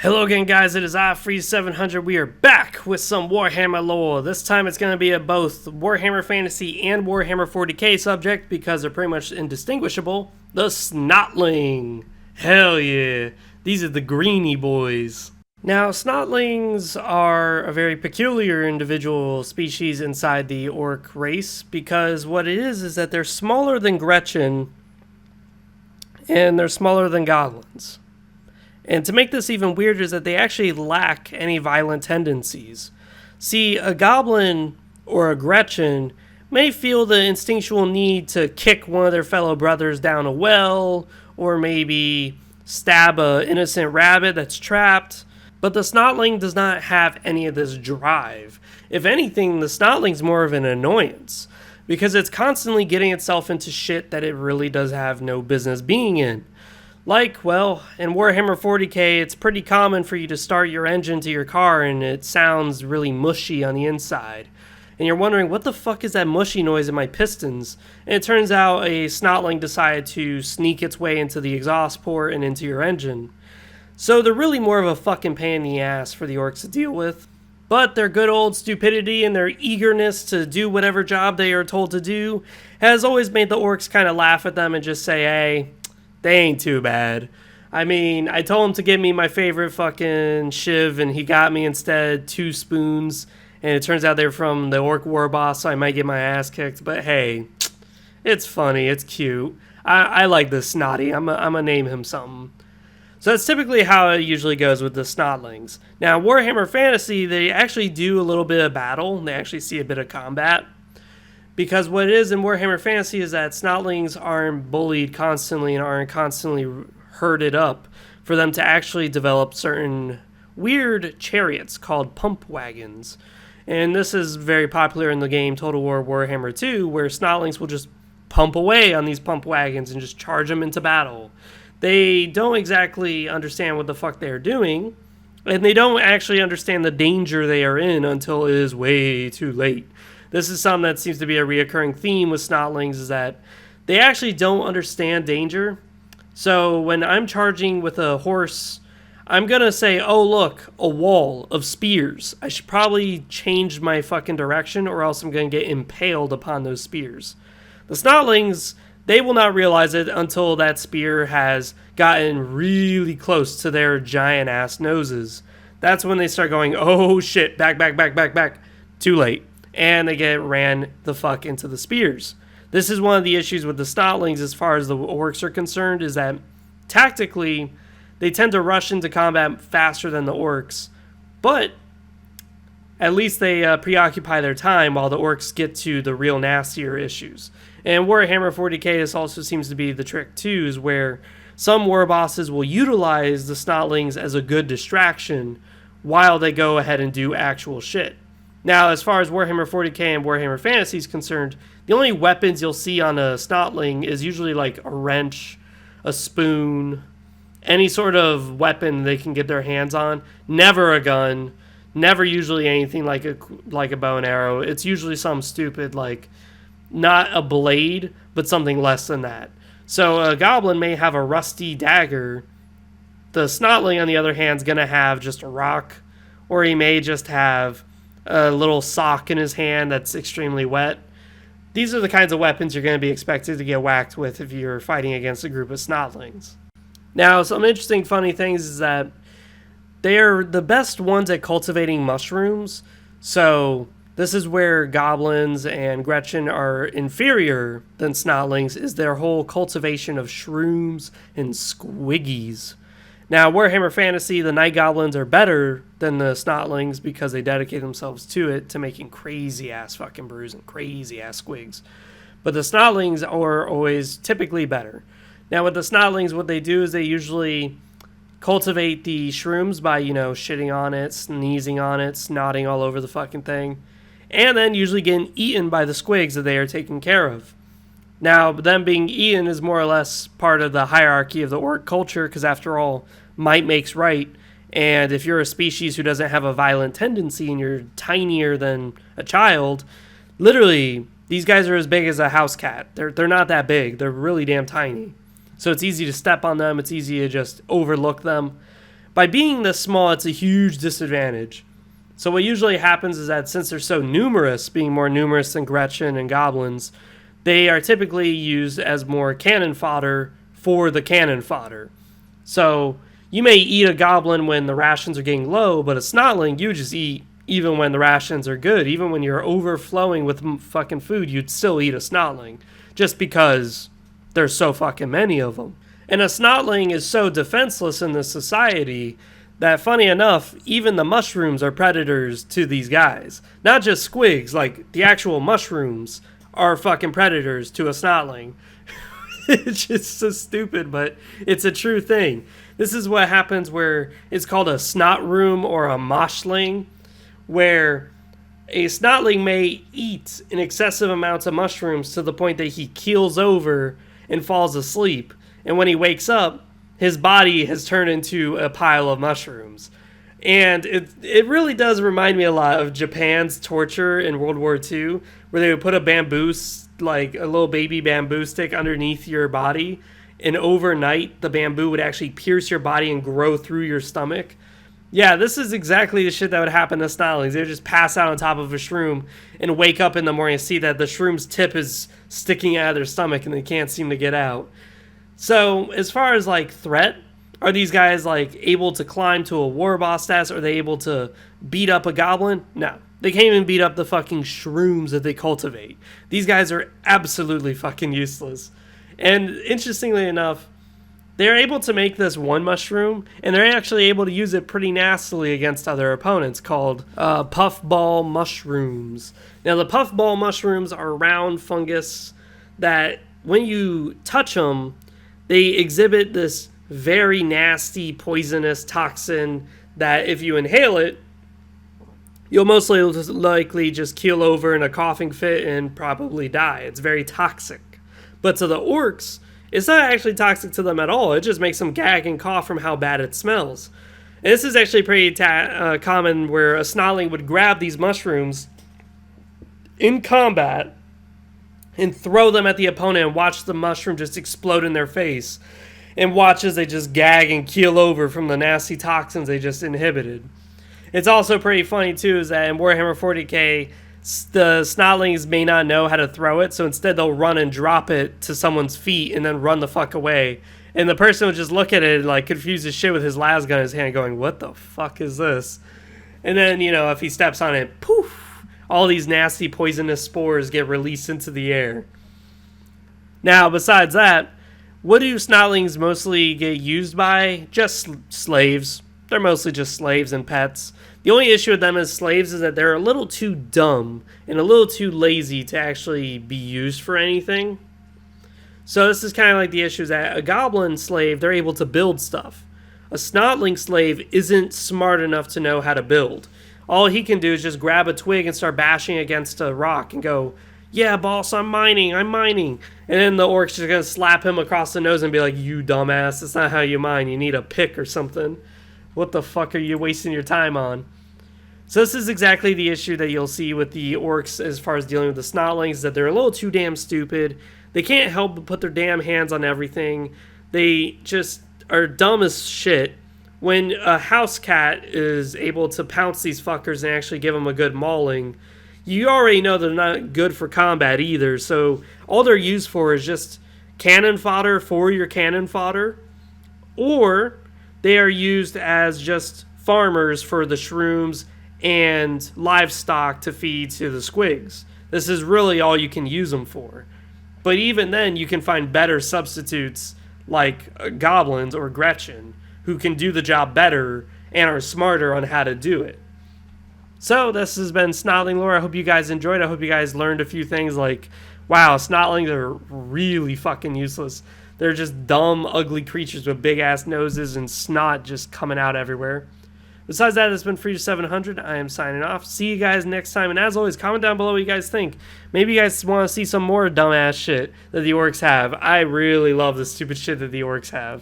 Hello again, guys. It is iFreeze700. We are back with some Warhammer lore. This time it's going to be a both Warhammer Fantasy and Warhammer 40k subject because they're pretty much indistinguishable. The Snotling. Hell yeah. These are the greeny boys. Now, Snotlings are a very peculiar individual species inside the orc race because what it is that they're smaller than Gretchen and they're smaller than goblins. And to make this even weirder is that they actually lack any violent tendencies. See, a goblin or a Gretchen may feel the instinctual need to kick one of their fellow brothers down a well, or maybe stab an innocent rabbit that's trapped. But the Snotling does not have any of this drive. If anything, the Snotling's more of an annoyance, because it's constantly getting itself into shit that it really does have no business being in. Like, well, in Warhammer 40k, it's pretty common for you to start your engine to your car and it sounds really mushy on the inside. And you're wondering, what the fuck is that mushy noise in my pistons? And it turns out a Snotling decided to sneak its way into the exhaust port and into your engine. So they're really more of a fucking pain in the ass for the orcs to deal with. But their good old stupidity and their eagerness to do whatever job they are told to do has always made the orcs kind of laugh at them and just say, hey, they ain't too bad. I mean, I told him to give me my favorite fucking shiv, and he got me instead 2 spoons. And it turns out they're from the orc war boss, so I might get my ass kicked. But hey, it's funny, it's cute. I like this Snotty. I'm gonna name him something. So that's typically how it usually goes with the Snotlings. Now, Warhammer Fantasy, they actually do a little bit of battle. They actually see a bit of combat. Because what it is in Warhammer Fantasy is that Snotlings aren't bullied constantly and aren't constantly herded up for them to actually develop certain weird chariots called pump wagons. And this is very popular in the game Total War Warhammer 2, where Snotlings will just pump away on these pump wagons and just charge them into battle. They don't exactly understand what the fuck they're doing, and they don't actually understand the danger they are in until it is way too late. This is something that seems to be a reoccurring theme with Snotlings, is that they actually don't understand danger. So when I'm charging with a horse, I'm going to say, oh look, a wall of spears. I should probably change my fucking direction or else I'm going to get impaled upon those spears. The Snotlings, they will not realize it until that spear has gotten really close to their giant ass noses. That's when they start going, oh shit, back. Too late. And they get ran the fuck into the spears. This is one of the issues with the Snotlings as far as the orcs are concerned, is that tactically they tend to rush into combat faster than the orcs, but at least they preoccupy their time while the orcs get to the real nastier issues. And Warhammer 40k, this also seems to be the trick too, is where some war bosses will utilize the Snotlings as a good distraction while they go ahead and do actual shit. Now, as far as Warhammer 40k and Warhammer Fantasy is concerned, the only weapons you'll see on a Snotling is usually like a wrench, a spoon, any sort of weapon they can get their hands on. Never a gun, never usually anything like a bow and arrow. It's usually something stupid like not a blade, but something less than that. So a goblin may have a rusty dagger. The Snotling, on the other hand, is going to have just a rock, or he may just have a little sock in his hand that's extremely wet. These are the kinds of weapons you're going to be expected to get whacked with if you're fighting against a group of Snotlings. Now, some interesting funny things is that they're the best ones at cultivating mushrooms. So this is where goblins and Gretchen are inferior than Snotlings, is their whole cultivation of shrooms and squiggies. Now, Warhammer Fantasy, the Night Goblins are better than the Snotlings because they dedicate themselves to it, to making crazy-ass fucking brews and crazy-ass squigs. But the Snotlings are always typically better. Now, with the Snotlings, what they do is they usually cultivate the shrooms by, shitting on it, sneezing on it, snotting all over the fucking thing, and then usually getting eaten by the squigs that they are taking care of. Now, them being eaten is more or less part of the hierarchy of the orc culture, because after all, might makes right, and if you're a species who doesn't have a violent tendency and you're tinier than a child, literally, these guys are as big as a house cat. They're not that big. They're really damn tiny. So it's easy to step on them. It's easy to just overlook them. By being this small, it's a huge disadvantage. So what usually happens is that since they're so numerous, being more numerous than Gretchen and goblins, they are typically used as more cannon fodder for the cannon fodder. So you may eat a goblin when the rations are getting low, but a Snotling you just eat even when the rations are good. Even when you're overflowing with fucking food, you'd still eat a Snotling just because there's so fucking many of them. And a Snotling is so defenseless in this society that, funny enough, even the mushrooms are predators to these guys. Not just squigs, like the actual mushrooms are fucking predators to a Snotling. It's just so stupid, but it's a true thing. This is what happens where it's called a snot room or a moshling, where a Snotling may eat in excessive amounts of mushrooms to the point that he keels over and falls asleep. And when he wakes up, his body has turned into a pile of mushrooms. And it really does remind me a lot of Japan's torture in World War II, where they would put a bamboo, like a little baby bamboo stick underneath your body, and overnight the bamboo would actually pierce your body and grow through your stomach. Yeah, this is exactly the shit that would happen to Snotlings. They would just pass out on top of a shroom and wake up in the morning and see that the shroom's tip is sticking out of their stomach and they can't seem to get out. So, as far as, like, threat, are these guys, like, able to climb to a war boss status? Are they able to beat up a goblin? No. They can't even beat up the fucking shrooms that they cultivate. These guys are absolutely fucking useless. And, interestingly enough, they're able to make this one mushroom, and they're actually able to use it pretty nastily against other opponents, called puffball mushrooms. Now, the puffball mushrooms are round fungus that, when you touch them, they exhibit this very nasty, poisonous toxin that if you inhale it, you'll most likely just keel over in a coughing fit and probably die. It's very toxic. But to the orcs, it's not actually toxic to them at all. It just makes them gag and cough from how bad it smells. And this is actually pretty common, where a Snotling would grab these mushrooms in combat and throw them at the opponent and watch the mushroom just explode in their face. And watch as they just gag and keel over from the nasty toxins they just inhibited. It's also pretty funny, too, is that in Warhammer 40k, the Snotlings may not know how to throw it, so instead they'll run and drop it to someone's feet and then run the fuck away. And the person would just look at it, like, confused as shit with his las gun in his hand, going, what the fuck is this? And then, you know, if he steps on it, poof! All these nasty poisonous spores get released into the air. Now, besides that, what do Snotlings mostly get used by? Just slaves. They're mostly just slaves and pets. The only issue with them as slaves is that they're a little too dumb and a little too lazy to actually be used for anything. So this is kind of like the issue is that a goblin slave, they're able to build stuff. A Snotling slave isn't smart enough to know how to build. All he can do is just grab a twig and start bashing against a rock and go, yeah, boss, I'm mining. And then the orc's just going to slap him across the nose and be like, you dumbass, that's not how you mine. You need a pick or something. What the fuck are you wasting your time on? So this is exactly the issue that you'll see with the orcs as far as dealing with the Snotlings, that they're a little too damn stupid. They can't help but put their damn hands on everything. They just are dumb as shit. When a house cat is able to pounce these fuckers and actually give them a good mauling, you already know they're not good for combat either. So all they're used for is just cannon fodder for your cannon fodder, or they are used as just farmers for the shrooms and livestock to feed to the squigs. This is really all you can use them for. But even then, you can find better substitutes like goblins or Gretchen, who can do the job better and are smarter on how to do it. So this has been Snotling Lore. I hope you guys enjoyed. I hope you guys learned a few things like, wow, Snotlings are really fucking useless. They're just dumb, ugly creatures with big-ass noses and snot just coming out everywhere. Besides that, it's been Free 700. I am signing off. See you guys next time. And as always, comment down below what you guys think. Maybe you guys want to see some more dumbass shit that the orcs have. I really love the stupid shit that the orcs have.